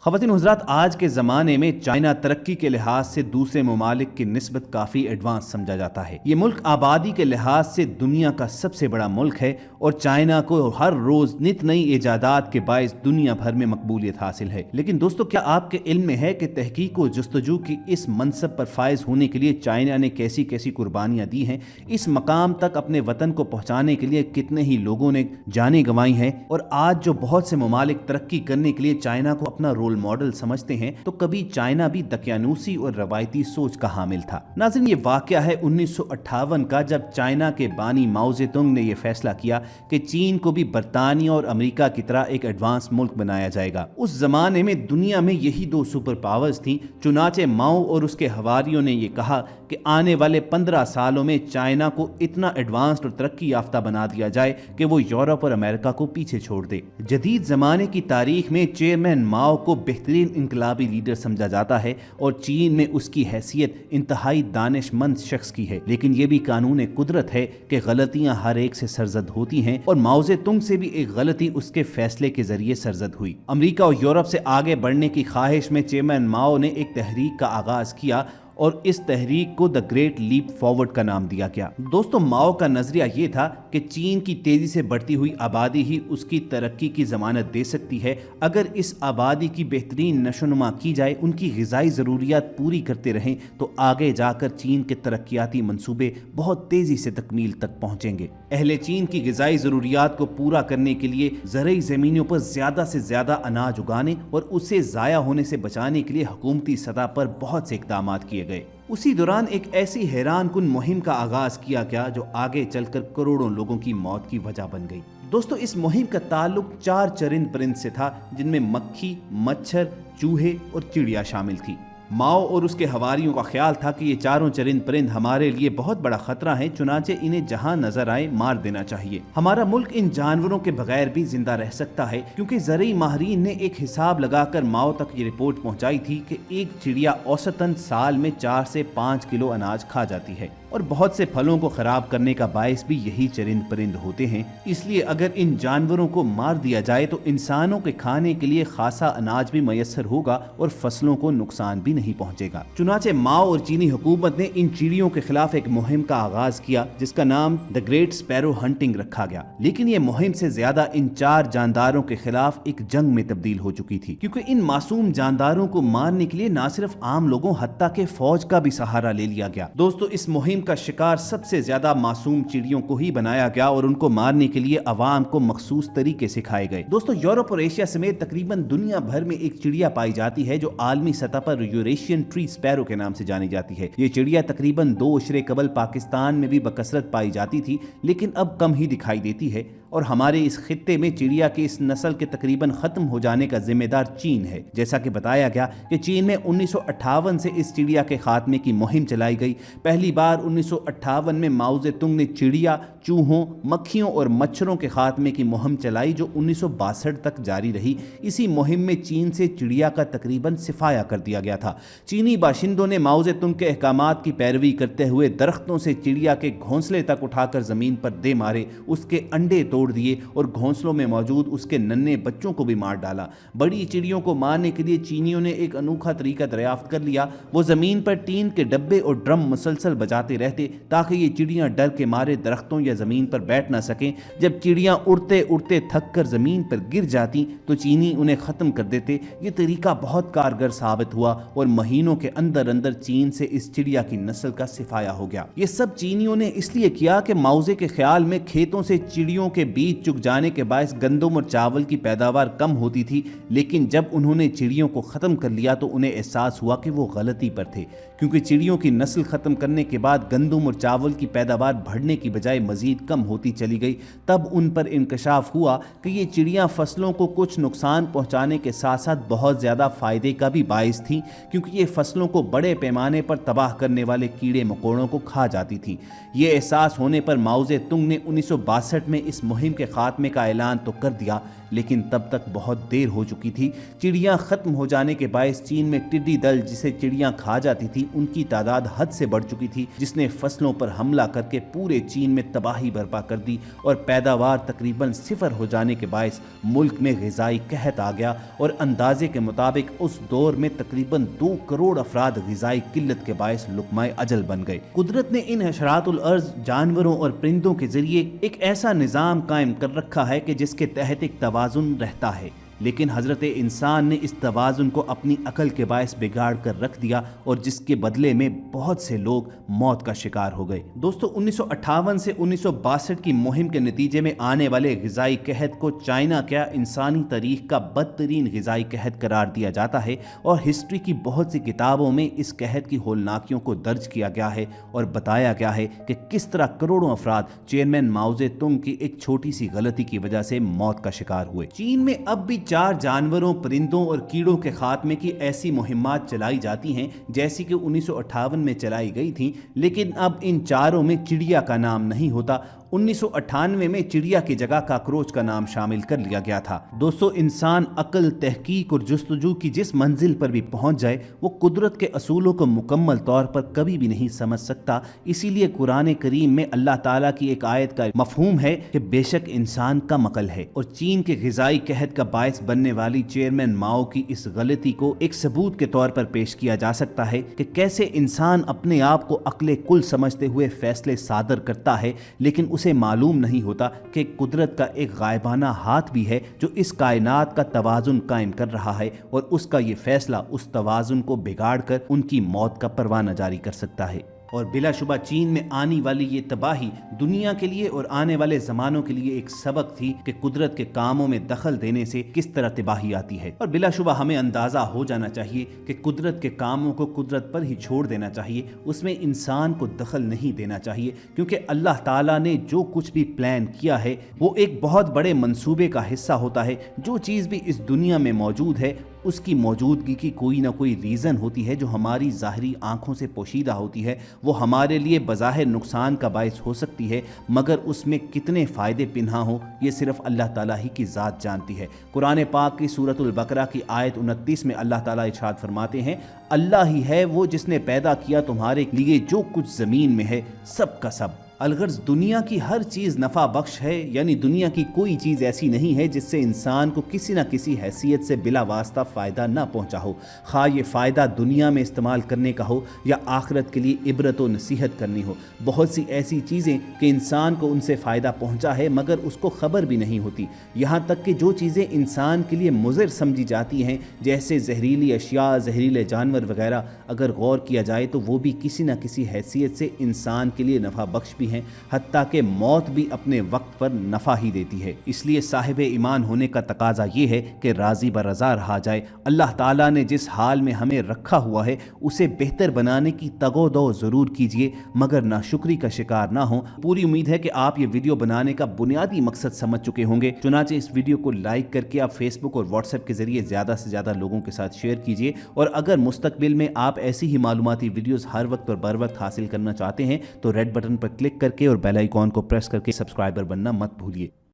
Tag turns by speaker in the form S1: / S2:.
S1: ख़वातीन हज़रात, आज के ज़माने में चाइना तरक्की के लिहाज से दूसरे ममालिक की निस्बत काफ़ी एडवांस समझा जाता है। ये मुल्क आबादी के लिहाज से दुनिया का सबसे बड़ा मुल्क है और चाइना को हर रोज़ नित नई ईजादात के बायस दुनिया भर में मकबूलियत हासिल है। लेकिन दोस्तों, क्या आपके इल्म में है कि तहकीक व जस्तजू की इस मनसब पर फायज होने के लिए चाइना ने कैसी कैसी कुर्बानियाँ दी हैं? इस मकाम तक अपने वतन को पहुँचाने के लिए कितने ही लोगों ने जानें गंवाई हैं? और आज जो बहुत से ममालिक तरक्की करने के लिए चाइना को अपना रोल मॉडल समझते हैं, तो कभी चाइना भी दकियानूसी और रवायती सोच का हामिल था। नाज़रीन, ये वाकया है 1958 का, जब चाइना के बानी माओ ज़ेतुंग ने यह फैसला किया कि चीन को भी बरतानिया और अमेरिका की तरह एक एडवांस मुल्क बनाया जाएगा। उस जमाने में दुनिया में यही दो सुपर पावर्स थी। चुनाचे माओ और उसके हवारियों ने यह कहा कि आने वाले 15 सालों में चाइना को इतना एडवांस्ड और तरक्की याफ्ता बना दिया जाए कि वो यूरोप और अमेरिका को पीछे छोड़ दे। जदीद जमाने की तारीख में चेयरमैन माओ को बेहतरीन इनकलाबी लीडर समझा जाता है और चीन में उसकी हैसियत इंतहाई दानिशमंद शख्स की है। लेकिन यह भी कानून कुदरत है कि गलतियां हर एक से सरजद होती हैं और माओ ज़ेतुंग से भी एक गलती उसके फैसले के जरिए सरजद हुई। अमेरिका और यूरोप से आगे बढ़ने की ख्वाहिश में चेयरमैन माओ ने एक तहरीक का आगाज किया और इस तहरीक को द ग्रेट लीप फॉरवर्ड का नाम दिया गया। दोस्तों, माओ का नजरिया ये था कि चीन की तेजी से बढ़ती हुई आबादी ही उसकी तरक्की की जमानत दे सकती है। अगर इस आबादी की बेहतरीन नशोनुमा की जाए, उनकी ग़िज़ाई ज़रूरियात पूरी करते रहें, तो आगे जाकर चीन के तरक्याती मंसूबे बहुत तेजी से तकमील तक पहुँचेंगे। अहले चीन की ग़िज़ाई ज़रूरियात को पूरा करने के लिए ज़रई ज़मीनों पर ज़्यादा से ज़्यादा अनाज उगाने और उसे ज़ाया होने से बचाने के लिए हुकूमती सतह पर बहुत से इक़दाम किए गए। उसी दौरान एक ऐसी हैरान कुन मुहिम का आगाज किया गया जो आगे चलकर करोड़ों लोगों की मौत की वजह बन गई। दोस्तों, इस मुहिम का ताल्लुक 4 चरिंद परिंद से था, जिनमें मक्खी, मच्छर, चूहे और चिड़िया शामिल थी। माओ और उसके हवारियों का ख्याल था कि ये चारों चरिंद परिंद हमारे लिए बहुत बड़ा खतरा है, चुनाचे इन्हें जहां नजर आए मार देना चाहिए। हमारा मुल्क इन जानवरों के बगैर भी जिंदा रह सकता है, क्योंकि ज़रई माहिरीन ने एक हिसाब लगाकर माओ तक ये रिपोर्ट पहुंचाई थी कि एक चिड़िया औसतन साल में 4 से 5 किलो अनाज खा जाती है और बहुत से फलों को खराब करने का बायस भी यही चरिंद परिंद होते हैं। इसलिए अगर इन जानवरों को मार दिया जाए तो इंसानों के खाने के लिए खासा अनाज भी मयसर होगा और फसलों को नुकसान भी नहीं पहुंचेगा। चुनाचे माओ और चीनी हुकूमत ने इन चिड़ियों के खिलाफ एक मुहिम का आगाज किया, जिसका नाम द ग्रेट स्पैरो हंटिंग रखा गया। लेकिन ये मुहिम से ज्यादा इन 4 जानदारों के खिलाफ एक जंग में तब्दील हो चुकी थी, क्योंकि इन मासूम जानदारों को मारने के लिए न सिर्फ आम लोगों हत्ता के फौज का भी सहारा ले लिया गया। दोस्तों, इस मुहिम का शिकार सबसे ज्यादा मासूम चिड़ियों को ही बनाया गया और उनको मारने के लिए अवाम को मखसूस तरीके सिखाए गए। दोस्तों, यूरोप और एशिया समेत तकरीबन दुनिया भर में एक चिड़िया पाई जाती है जो आलमी सतह पर यूरेशियन ट्री स्पैरो के नाम से जानी जाती है। ये चिड़िया तकरीबन 2 अशरे कबल पाकिस्तान में भी बकसरत पाई जाती थी, लेकिन अब कम ही दिखाई देती है और हमारे इस खित्ते में चिड़िया की इस नस्ल के तकरीबन खत्म हो जाने का जिम्मेदार चीन है। जैसा कि बताया गया कि चीन में 1958 से इस चिड़िया के खात्मे की मुहिम चलाई गई। पहली बार 1958 में माओ ज़ेतुंग ने चिड़िया, चूहों, मक्खियों और मच्छरों के खात्मे की मुहिम चलाई, जो 1962 तक जारी रही। इसी मुहिम में चीन से चिड़िया का तकरीबन सिफाया कर दिया गया था। चीनी बाशिंदों ने माओ ज़ेतुंग के अहकामात की पैरवी करते हुए दरख्तों से चिड़िया के घोंसले तक उठाकर जमीन पर दे मारे, उसके अंडे तोड़ दिए और घोंसलों में मौजूद उसके नन्हे बच्चों को भी मार डाला। बड़ी चिड़ियों को मारने के लिए चीनियों ने एक अनोखा तरीका दरियाफ्त कर लिया। वो जमीन पर टीन के डब्बे और ड्रम मुसलसल बजाते रहते ताकि ये चिड़ियां डर के मारे दरख्तों या जमीन पर बैठ ना सकें। जब चिड़ियां उड़ते उड़ते थक कर जमीन पर गिर जाती तो चीनी उन्हें खत्म कर देते। ये तरीका बहुत कारगर साबित हुआ और महीनों के अंदर अंदर चीन से इस चिड़िया की नस्ल का सिफाया हो गया। ये सब चीनियों ने इसलिए किया कि माओज़े के ख्याल में खेतों से चिड़ियों के बीज चुग जाने के बायस गंदम और चावल की पैदावार कम होती थी। लेकिन जब उन्होंने चिड़ियों को ख़त्म कर लिया तो उन्हें एहसास हुआ कि वो गलती पर थे, क्योंकि चिड़ियों की नस्ल ख़त्म करने के बाद गंदम और चावल की पैदावार बढ़ने की बजाय मज़ीद कम होती चली गई। तब उन पर इंकशाफ हुआ कि ये चिड़ियाँ फसलों को कुछ नुकसान पहुँचाने के साथ साथ बहुत ज़्यादा फ़ायदे का भी बायस थी, क्योंकि ये फसलों को बड़े पैमाने पर तबाह करने वाले कीड़े मकोड़ों को खा जाती थी। ये एहसास होने पर माओ ज़ेतुंग ने 1962 में इस मुहिम مہم کے خاتمے کا اعلان تو کر دیا، لیکن تب تک بہت دیر ہو چکی تھی۔ چڑیاں ختم ہو جانے کے باعث چین میں ٹڈی دل، جسے چڑیاں کھا جاتی تھی، ان کی تعداد حد سے بڑھ چکی تھی، جس نے فصلوں پر حملہ کر کے پورے چین میں تباہی برپا کر دی اور پیداوار تقریباً صفر ہو جانے کے باعث ملک میں غذائی قحط آ گیا، اور اندازے کے مطابق اس دور میں تقریباً 2 کروڑ افراد غذائی قلت کے باعث لقمۂ اجل بن گئے۔ قدرت نے ان حشرات الارض، جانوروں اور پرندوں کے ذریعے ایک ایسا نظام قائم کر رکھا ہے کہ جس کے تحت ایک توازن رہتا ہے، لیکن حضرت انسان نے اس توازن کو اپنی عقل کے باعث بگاڑ کر رکھ دیا، اور جس کے بدلے میں بہت سے لوگ موت کا شکار ہو گئے۔ دوستو، 1958 سے 1962 کی مہم کے نتیجے میں آنے والے غذائی قحط کو چائنا کیا انسانی تاریخ کا بدترین غذائی قحط قرار دیا جاتا ہے، اور ہسٹری کی بہت سی کتابوں میں اس قحط کی ہولناکیوں کو درج کیا گیا ہے اور بتایا گیا ہے کہ کس طرح کروڑوں افراد چیئرمین ماؤ زے تونگ کی ایک چھوٹی سی غلطی کی وجہ سے موت کا شکار ہوئے۔ چین میں اب بھی 4 جانوروں، پرندوں اور کیڑوں کے خاتمے کی ایسی مہمات چلائی جاتی ہیں جیسی کہ 1958 میں چلائی گئی تھیں، لیکن اب ان چاروں میں چڑیا کا نام نہیں ہوتا۔ 1998 میں چڑیا کی جگہ کاکروچ کا نام شامل کر لیا گیا تھا۔ دوستو، انسان عقل، تحقیق اور جستجو کی جس منزل پر بھی پہنچ جائے، وہ قدرت کے اصولوں کو مکمل طور پر کبھی بھی نہیں سمجھ سکتا۔ اسی لیے قرآن کریم میں اللہ تعالیٰ کی ایک آیت کا مفہوم ہے کہ بے شک انسان کم عقل ہے، اور چین کے غذائی قحط کا باعث بننے والی چیئرمین ماؤ کی اس غلطی کو ایک ثبوت کے طور پر پیش کیا جا سکتا ہے کہ کیسے انسان اپنے آپ کو عقل کل سمجھتے ہوئے فیصلے صادر کرتا ہے، لیکن اسے معلوم نہیں ہوتا کہ قدرت کا ایک غائبانہ ہاتھ بھی ہے جو اس کائنات کا توازن قائم کر رہا ہے، اور اس کا یہ فیصلہ اس توازن کو بگاڑ کر ان کی موت کا پروانہ جاری کر سکتا ہے۔ اور بلا شبہ چین میں آنے والی یہ تباہی دنیا کے لیے اور آنے والے زمانوں کے لیے ایک سبق تھی کہ قدرت کے کاموں میں دخل دینے سے کس طرح تباہی آتی ہے، اور بلا شبہ ہمیں اندازہ ہو جانا چاہیے کہ قدرت کے کاموں کو قدرت پر ہی چھوڑ دینا چاہیے، اس میں انسان کو دخل نہیں دینا چاہیے، کیونکہ اللہ تعالیٰ نے جو کچھ بھی پلان کیا ہے وہ ایک بہت بڑے منصوبے کا حصہ ہوتا ہے۔ جو چیز بھی اس دنیا میں موجود ہے اس کی موجودگی کی کوئی نہ کوئی ریزن ہوتی ہے جو ہماری ظاہری آنکھوں سے پوشیدہ ہوتی ہے، وہ ہمارے لیے بظاہر نقصان کا باعث ہو سکتی ہے، مگر اس میں کتنے فائدے پنہاں ہوں یہ صرف اللہ تعالیٰ ہی کی ذات جانتی ہے۔ قرآن پاک کی سورۃ البقرہ کی آیت 29 میں اللہ تعالیٰ ارشاد فرماتے ہیں، اللہ ہی ہے وہ جس نے پیدا کیا تمہارے لیے جو کچھ زمین میں ہے، سب کا سب۔ الغرض دنیا کی ہر چیز نفع بخش ہے، یعنی دنیا کی کوئی چیز ایسی نہیں ہے جس سے انسان کو کسی نہ کسی حیثیت سے بلا واسطہ فائدہ نہ پہنچا ہو، خواہ یہ فائدہ دنیا میں استعمال کرنے کا ہو یا آخرت کے لیے عبرت و نصیحت کرنی ہو۔ بہت سی ایسی چیزیں کہ انسان کو ان سے فائدہ پہنچا ہے مگر اس کو خبر بھی نہیں ہوتی، یہاں تک کہ جو چیزیں انسان کے لیے مضر سمجھی جاتی ہیں جیسے زہریلی اشیاء، زہریلے جانور وغیرہ، اگر غور کیا جائے تو وہ بھی کسی نہ کسی حیثیت سے انسان کے لیے نفع بخش بھی ہیں، حتیٰ کہ موت بھی اپنے وقت پر نفع ہی دیتی ہے۔ اس لیے صاحب ایمان ہونے کا تقاضا یہ ہے کہ راضی برضا رہا جائے۔ اللہ تعالیٰ نے جس حال میں ہمیں رکھا ہوا ہے اسے بہتر بنانے کی تگ و دو ضرور کیجیے، مگر ناشکری کا شکار نہ ہوں۔ پوری امید ہے کہ آپ یہ ویڈیو بنانے کا بنیادی مقصد سمجھ چکے ہوں گے، چنانچہ اس ویڈیو کو لائک کر کے آپ فیس بک اور واٹس ایپ کے ذریعے زیادہ سے زیادہ لوگوں کے ساتھ شیئر کیجیے، اور اگر مستقبل میں آپ ایسی ہی معلوماتی ویڈیوز ہر وقت اور بر وقت حاصل کرنا چاہتے ہیں تو ریڈ بٹن پر کلک کر کے اور بیل آئیکن کو پریس کر کے سبسکرائبر بننا مت بھولیے۔